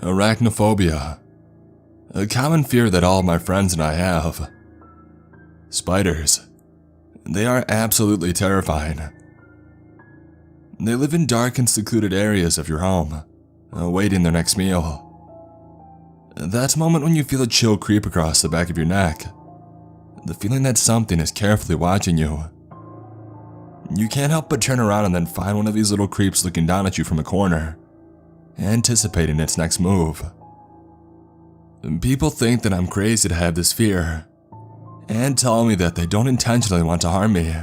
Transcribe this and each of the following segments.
Arachnophobia. A common fear that all of my friends and I have. Spiders. They are absolutely terrifying. They live in dark and secluded areas of your home, awaiting their next meal. That moment when you feel a chill creep across the back of your neck. The feeling that something is carefully watching you. You can't help but turn around and then find one of these little creeps looking down at you from a corner, anticipating its next move. People think that I'm crazy to have this fear, and tell me that they don't intentionally want to harm me.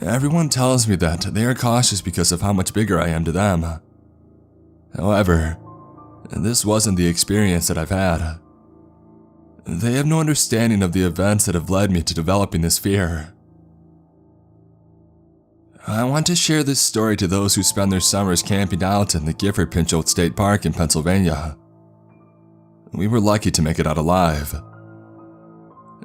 Everyone tells me that they are cautious because of how much bigger I am to them. However, this wasn't the experience that I've had. They have no understanding of the events that have led me to developing this fear. I want to share this story to those who spend their summers camping out in the Gifford Pinchot State Park in Pennsylvania. We were lucky to make it out alive.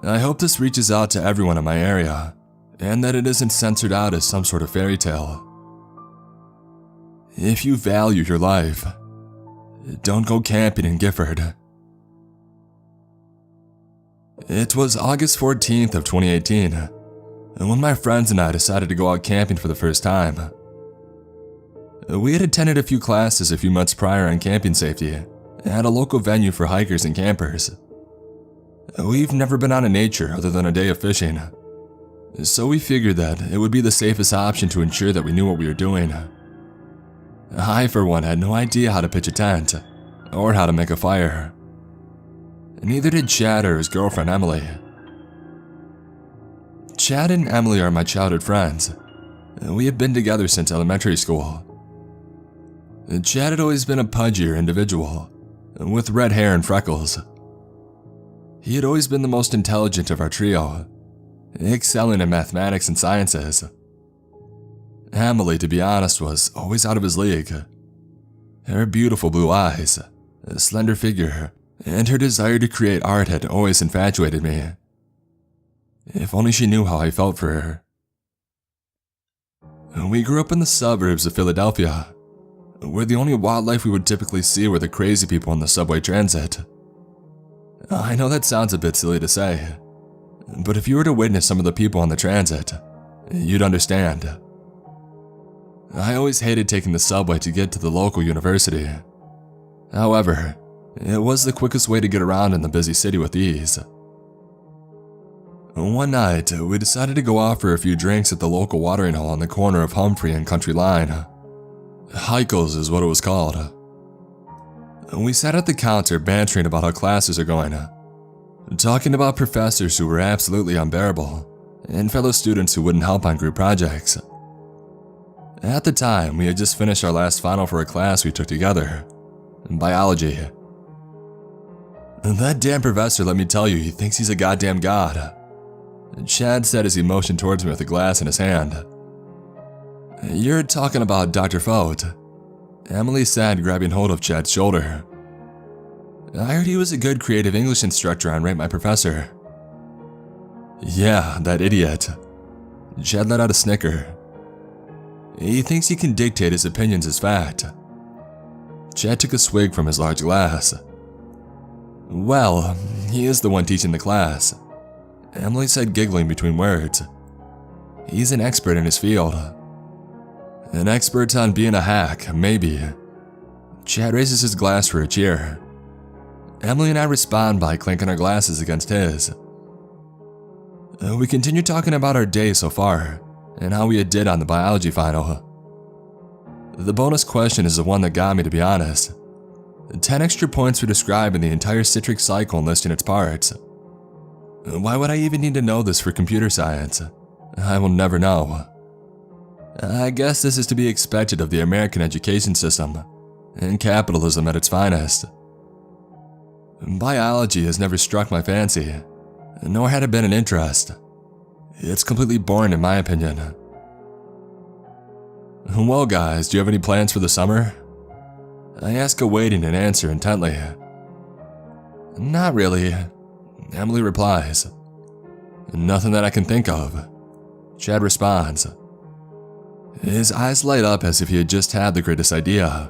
I hope this reaches out to everyone in my area, and that it isn't censored out as some sort of fairy tale. If you value your life, don't go camping in Gifford. It was August 14th of 2018, when my friends and I decided to go out camping for the first time. We had attended a few classes a few months prior on camping safety at a local venue for hikers and campers. We've never been out in nature other than a day of fishing, so we figured that it would be the safest option to ensure that we knew what we were doing. I, for one, had no idea how to pitch a tent or how to make a fire. Neither did Chad or his girlfriend Emily. Chad and Emily are my childhood friends. We have been together since elementary school. Chad had always been a pudgier individual, with red hair and freckles. He had always been the most intelligent of our trio, excelling in mathematics and sciences. Emily, to be honest, was always out of his league. Her beautiful blue eyes, a slender figure, and her desire to create art had always infatuated me. If only she knew how I felt for her. We grew up in the suburbs of Philadelphia, where the only wildlife we would typically see were the crazy people on the subway transit. I know that sounds a bit silly to say, but if you were to witness some of the people on the transit, you'd understand. I always hated taking the subway to get to the local university. However, it was the quickest way to get around in the busy city with ease. One night, we decided to go out for a few drinks at the local watering hole on the corner of Humphrey and Country Line. Heichel's is what it was called. We sat at the counter bantering about how classes are going, talking about professors who were absolutely unbearable, and fellow students who wouldn't help on group projects. At the time, we had just finished our last final for a class we took together, biology. That damn professor, let me tell you, he thinks he's a goddamn god. Chad said as he motioned towards me with a glass in his hand. You're talking about Dr. Fote, Emily said, grabbing hold of Chad's shoulder. I heard he was a good creative English instructor on Rate My Professor. Yeah, that idiot. Chad let out a snicker. He thinks he can dictate his opinions as fact. Chad took a swig from his large glass. Well, he is the one teaching the class, Emily said, giggling between words. He's an expert in his field. An expert on being a hack, maybe. Chad raises his glass for a cheer. Emily and I respond by clinking our glasses against his. We continue talking about our day so far, and how we did on the biology final. The bonus question is the one that got me, to be honest. 10 extra points for describing the entire citric cycle and listing its parts. Why would I even need to know this for computer science? I will never know. I guess this is to be expected of the American education system, and capitalism at its finest. Biology has never struck my fancy, nor had it been an interest. It's completely boring in my opinion. Well guys, do you have any plans for the summer? I ask, awaiting an answer intently. Not really, Emily replies. Nothing that I can think of, Chad responds. His eyes light up as if he had just had the greatest idea.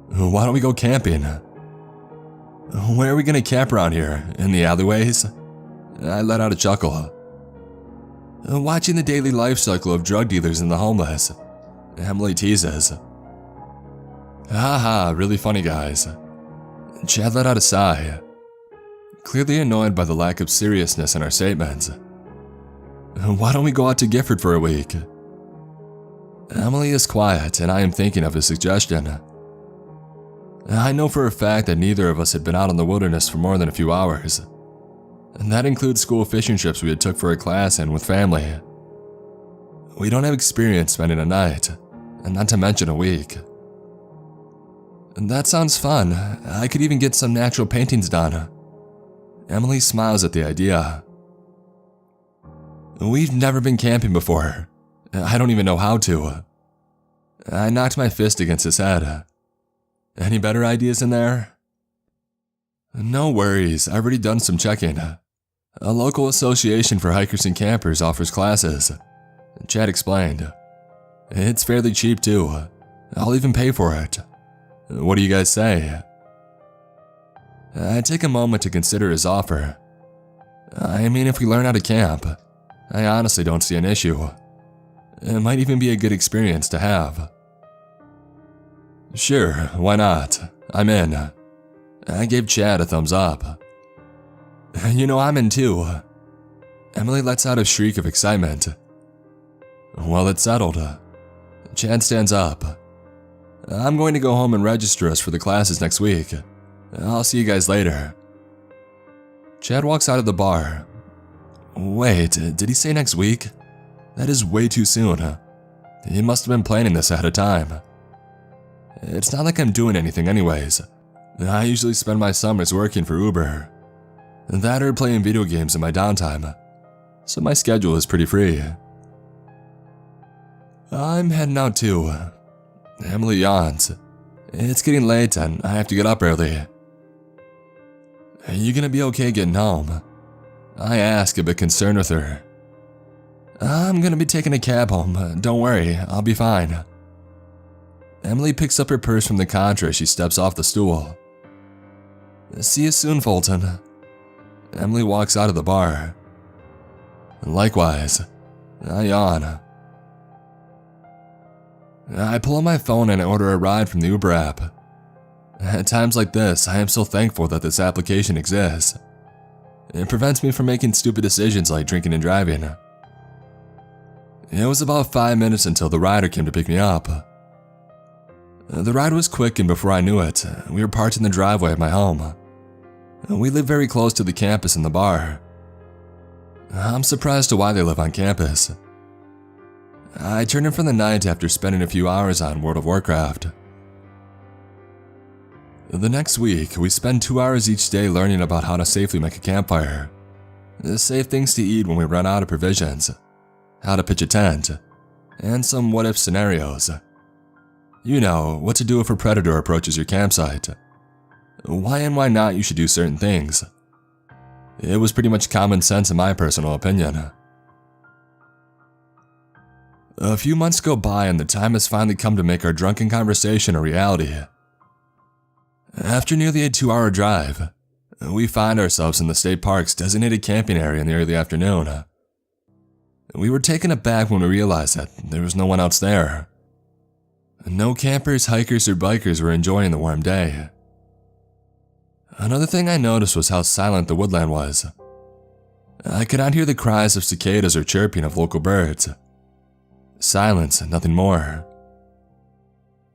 Why don't we go camping? Where are we gonna camp around here? In the alleyways? I let out a chuckle. Watching the daily life cycle of drug dealers and the homeless, Emily teases. Haha, really funny guys. Chad let out a sigh, clearly annoyed by the lack of seriousness in our statements. Why don't we go out to Gifford for a week? Emily is quiet, and I am thinking of a suggestion. I know for a fact that neither of us had been out in the wilderness for more than a few hours, and that includes school fishing trips we had took for a class and with family. We don't have experience spending a night, and not to mention a week. That sounds fun. I could even get some natural paintings done. Emily smiles at the idea. We've never been camping before. I don't even know how to. I knocked my fist against his head. Any better ideas in there? No worries, I've already done some checking. A local association for hikers and campers offers classes. Chad explained. It's fairly cheap too. I'll even pay for it. What do you guys say? I take a moment to consider his offer. I mean, if we learn how to camp, I honestly don't see an issue. It might even be a good experience to have. Sure, why not? I'm in. I gave Chad a thumbs up. You know, I'm in too. Emily lets out a shriek of excitement. Well, it's settled. Chad stands up. I'm going to go home and register us for the classes next week. I'll see you guys later. Chad walks out of the bar. Wait, did he say next week? That is way too soon. He must have been planning this ahead of time. It's not like I'm doing anything anyways. I usually spend my summers working for Uber. That or playing video games in my downtime. So my schedule is pretty free. I'm heading out too. Emily yawns. It's getting late and I have to get up early. Are you gonna be okay getting home? I ask, a bit concerned with her. I'm gonna be taking a cab home. Don't worry, I'll be fine. Emily picks up her purse from the counter as she steps off the stool. See you soon, Fulton. Emily walks out of the bar. Likewise, I yawn. I pull out my phone and I order a ride from the Uber app. At times like this, I am so thankful that this application exists. It prevents me from making stupid decisions like drinking and driving. It was about 5 minutes until the rider came to pick me up. The ride was quick, and before I knew it, we were parked in the driveway of my home. We live very close to the campus and the bar. I'm surprised to why they live on campus. I turned in for the night after spending a few hours on World of Warcraft. The next week, we spend 2 hours each day learning about how to safely make a campfire, save things to eat when we run out of provisions, how to pitch a tent, and some what-if scenarios. You know, what to do if a predator approaches your campsite. Why and why not you should do certain things. It was pretty much common sense in my personal opinion. A few months go by and the time has finally come to make our drunken conversation a reality. After nearly a 2-hour drive, we find ourselves in the state park's designated camping area in the early afternoon. We were taken aback when we realized that there was no one else there. No campers, hikers, or bikers were enjoying the warm day. Another thing I noticed was how silent the woodland was. I could not hear the cries of cicadas or chirping of local birds. Silence and nothing more.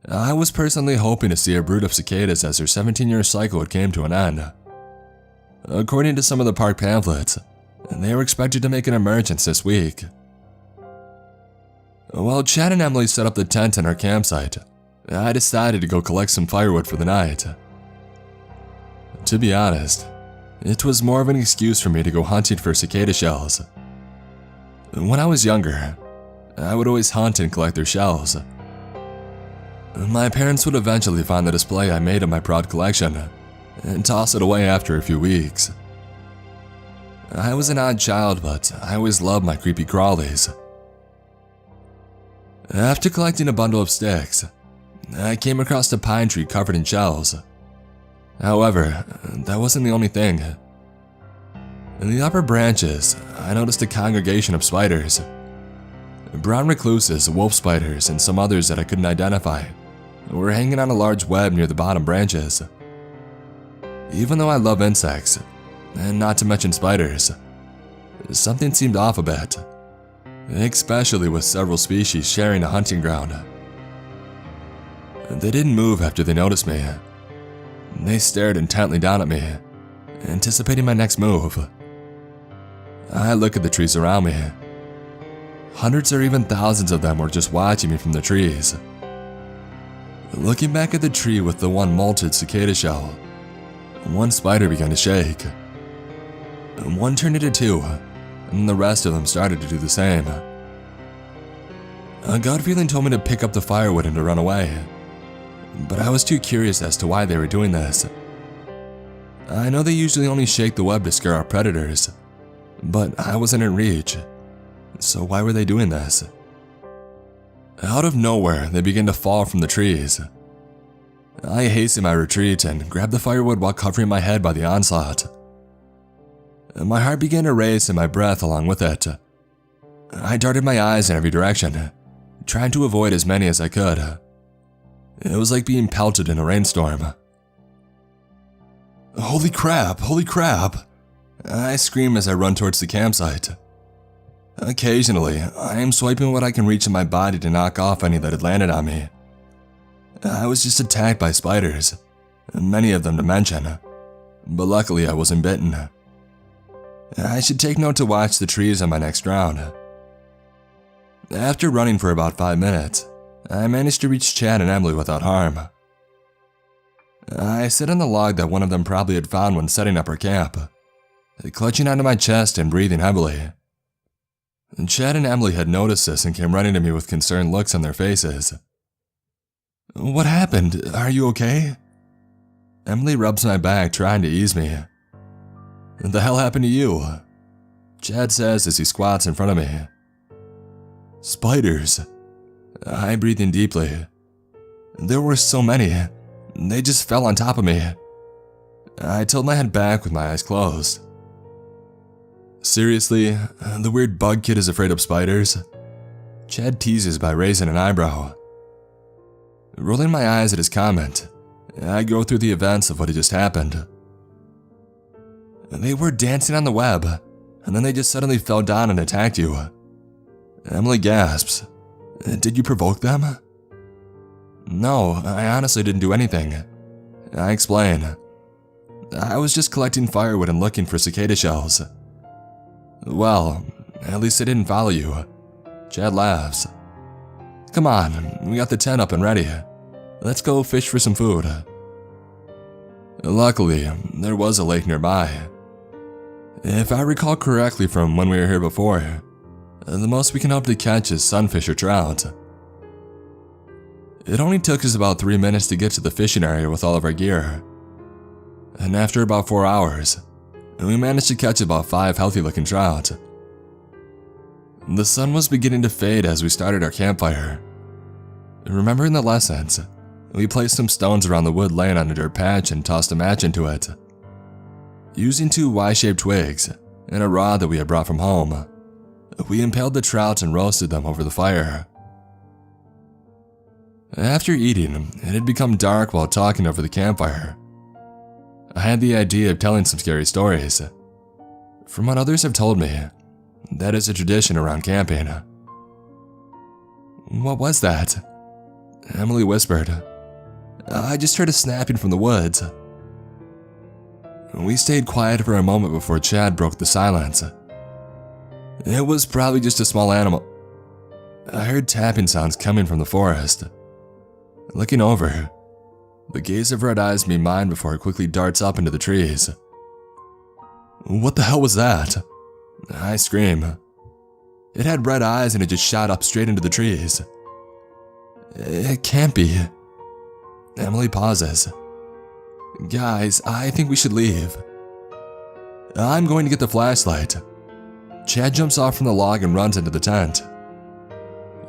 I was personally hoping to see a brood of cicadas as their 17-year cycle had came to an end. According to some of the park pamphlets, they were expected to make an emergence this week. While Chad and Emily set up the tent in our campsite, I decided to go collect some firewood for the night. To be honest, it was more of an excuse for me to go hunting for cicada shells. When I was younger, I would always hunt and collect their shells. My parents would eventually find the display I made of my proud collection and toss it away after a few weeks. I was an odd child, but I always loved my creepy crawlies. After collecting a bundle of sticks, I came across a pine tree covered in shells. However, that wasn't the only thing. In the upper branches, I noticed a congregation of spiders. Brown recluses, wolf spiders, and some others that I couldn't identify were hanging on a large web near the bottom branches. Even though I love insects, and not to mention spiders, something seemed off a bit, especially with several species sharing a hunting ground. They didn't move after they noticed me. They stared intently down at me, anticipating my next move. I look at the trees around me. Hundreds or even thousands of them were just watching me from the trees. Looking back at the tree with the one molted cicada shell, one spider began to shake. One turned into two, and the rest of them started to do the same. A gut feeling told me to pick up the firewood and to run away, but I was too curious as to why they were doing this. I know they usually only shake the web to scare off predators, but I wasn't in reach, so why were they doing this? Out of nowhere, they began to fall from the trees. I hastened my retreat and grabbed the firewood while covering my head by the onslaught. My heart began to race and my breath along with it. I darted my eyes in every direction, trying to avoid as many as I could. It was like being pelted in a rainstorm. Holy crap, holy crap! I scream as I run towards the campsite. Occasionally, I am swiping what I can reach in my body to knock off any that had landed on me. I was just attacked by spiders, many of them to mention, but luckily I wasn't bitten. I should take note to watch the trees on my next round. After running for about 5 minutes, I managed to reach Chad and Emily without harm. I sit on the log that one of them probably had found when setting up our camp, clutching onto my chest and breathing heavily. Chad and Emily had noticed this and came running to me with concerned looks on their faces. What happened? Are you okay? Emily rubs my back, trying to ease me. What the hell happened to you? Chad says as he squats in front of me. Spiders. I breathe in deeply. There were so many. They just fell on top of me. I tilt my head back with my eyes closed. Seriously, the weird bug kid is afraid of spiders? Chad teases by raising an eyebrow. Rolling my eyes at his comment, I go through the events of what had just happened. They were dancing on the web, and then they just suddenly fell down and attacked you. Emily gasps. Did you provoke them? No, I honestly didn't do anything. I explain. I was just collecting firewood and looking for cicada shells. Well, at least they didn't follow you. Chad laughs. Come on, we got the tent up and ready. Let's go fish for some food. Luckily, there was a lake nearby. If I recall correctly from when we were here before, the most we can hope to catch is sunfish or trout. It only took us about 3 minutes to get to the fishing area with all of our gear. And after about 4 hours, we managed to catch about 5 healthy-looking trout. The sun was beginning to fade as we started our campfire. Remembering the lessons, we placed some stones around the wood laying on a dirt patch and tossed a match into it. Using 2 Y-shaped twigs and a rod that we had brought from home, we impaled the trout and roasted them over the fire. After eating, it had become dark while talking over the campfire. I had the idea of telling some scary stories. From what others have told me, that is a tradition around camping. What was that? Emily whispered. I just heard a snapping from the woods. We stayed quiet for a moment before Chad broke the silence. It was probably just a small animal. I heard tapping sounds coming from the forest. Looking over, the gaze of red eyes meet mine before it quickly darts up into the trees. What the hell was that? I scream. It had red eyes and it just shot up straight into the trees. It can't be. Emily pauses. Guys, I think we should leave. I'm going to get the flashlight. Chad jumps off from the log and runs into the tent.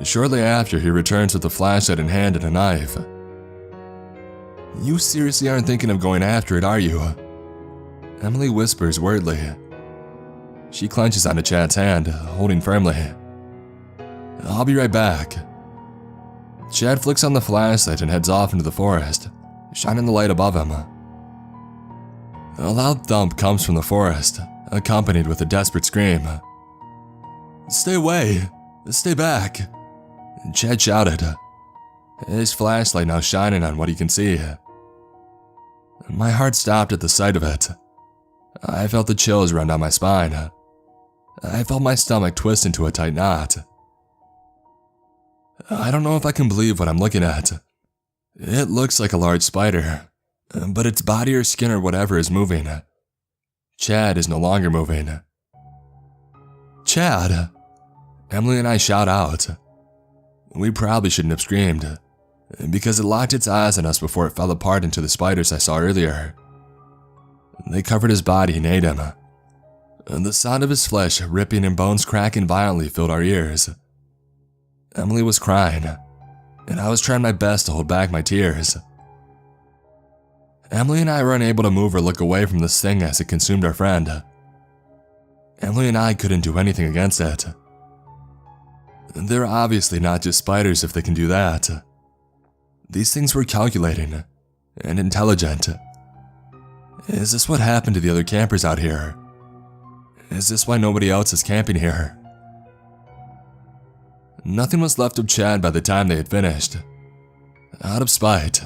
Shortly after, he returns with a flashlight in hand and a knife. You seriously aren't thinking of going after it, are you? Emily whispers worriedly. She clenches onto Chad's hand, holding firmly. I'll be right back. Chad flicks on the flashlight and heads off into the forest, shining the light above him. A loud thump comes from the forest, accompanied with a desperate scream. Stay away! Stay back! Chad shouted, his flashlight now shining on what he can see. My heart stopped at the sight of it. I felt the chills run down my spine. I felt my stomach twist into a tight knot. I don't know if I can believe what I'm looking at. It looks like a large spider, but its body or skin or whatever is moving. Chad is no longer moving. Chad! Emily and I shout out. We probably shouldn't have screamed, because it locked its eyes on us before it fell apart into the spiders I saw earlier. They covered his body and ate him. The sound of his flesh ripping and bones cracking violently filled our ears. Emily was crying, and I was trying my best to hold back my tears. Emily and I were unable to move or look away from this thing as it consumed our friend. Emily and I couldn't do anything against it. They're obviously not just spiders if they can do that. These things were calculating and intelligent. Is this what happened to the other campers out here? Is this why nobody else is camping here? Nothing was left of Chad by the time they had finished. Out of spite,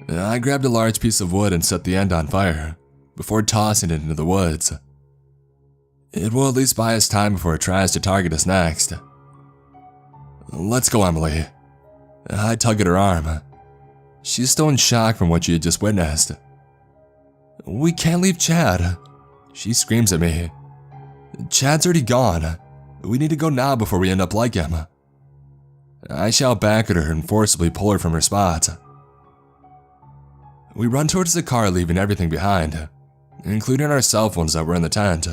I grabbed a large piece of wood and set the end on fire before tossing it into the woods. It will at least buy us time before it tries to target us next. Let's go, Emily. I tug at her arm. She's still in shock from what she had just witnessed. We can't leave Chad. She screams at me. Chad's already gone. We need to go now before we end up like him. I shout back at her and forcibly pull her from her spot. We run towards the car, leaving everything behind, including our cell phones that were in the tent.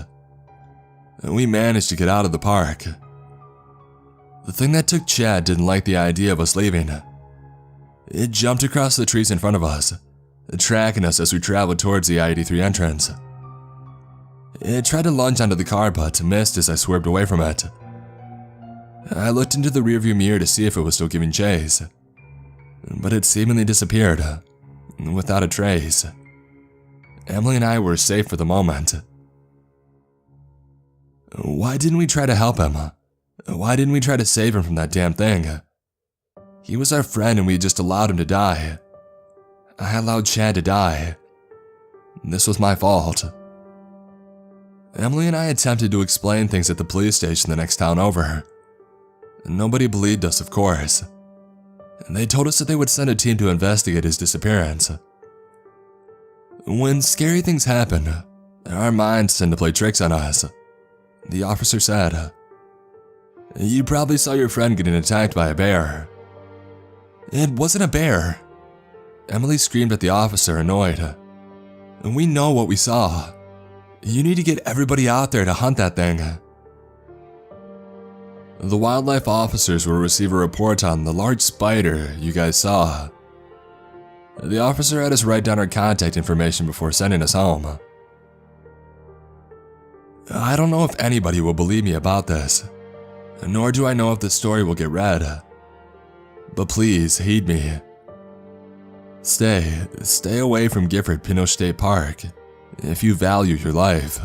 We managed to get out of the park. The thing that took Chad didn't like the idea of us leaving. It jumped across the trees in front of us, tracking us as we traveled towards the I-83 entrance. It tried to lunge onto the car but missed as I swerved away from it. I looked into the rearview mirror to see if it was still giving chase, but it seemingly disappeared, without a trace. Emily and I were safe for the moment. Why didn't we try to help him? Why didn't we try to save him from that damn thing? He was our friend and we just allowed him to die. I allowed Chad to die. This was my fault. Emily and I attempted to explain things at the police station the next town over. Nobody believed us, of course. They told us that they would send a team to investigate his disappearance. When scary things happen, our minds tend to play tricks on us, the officer said. You probably saw your friend getting attacked by a bear. It wasn't a bear. Emily screamed at the officer, annoyed. We know what we saw. You need to get everybody out there to hunt that thing. The wildlife officers will receive a report on the large spider you guys saw. The officer had us write down our contact information before sending us home. I don't know if anybody will believe me about this, nor do I know if the story will get read. But please heed me. Stay away from Gifford Pinchot State Park if you value your life.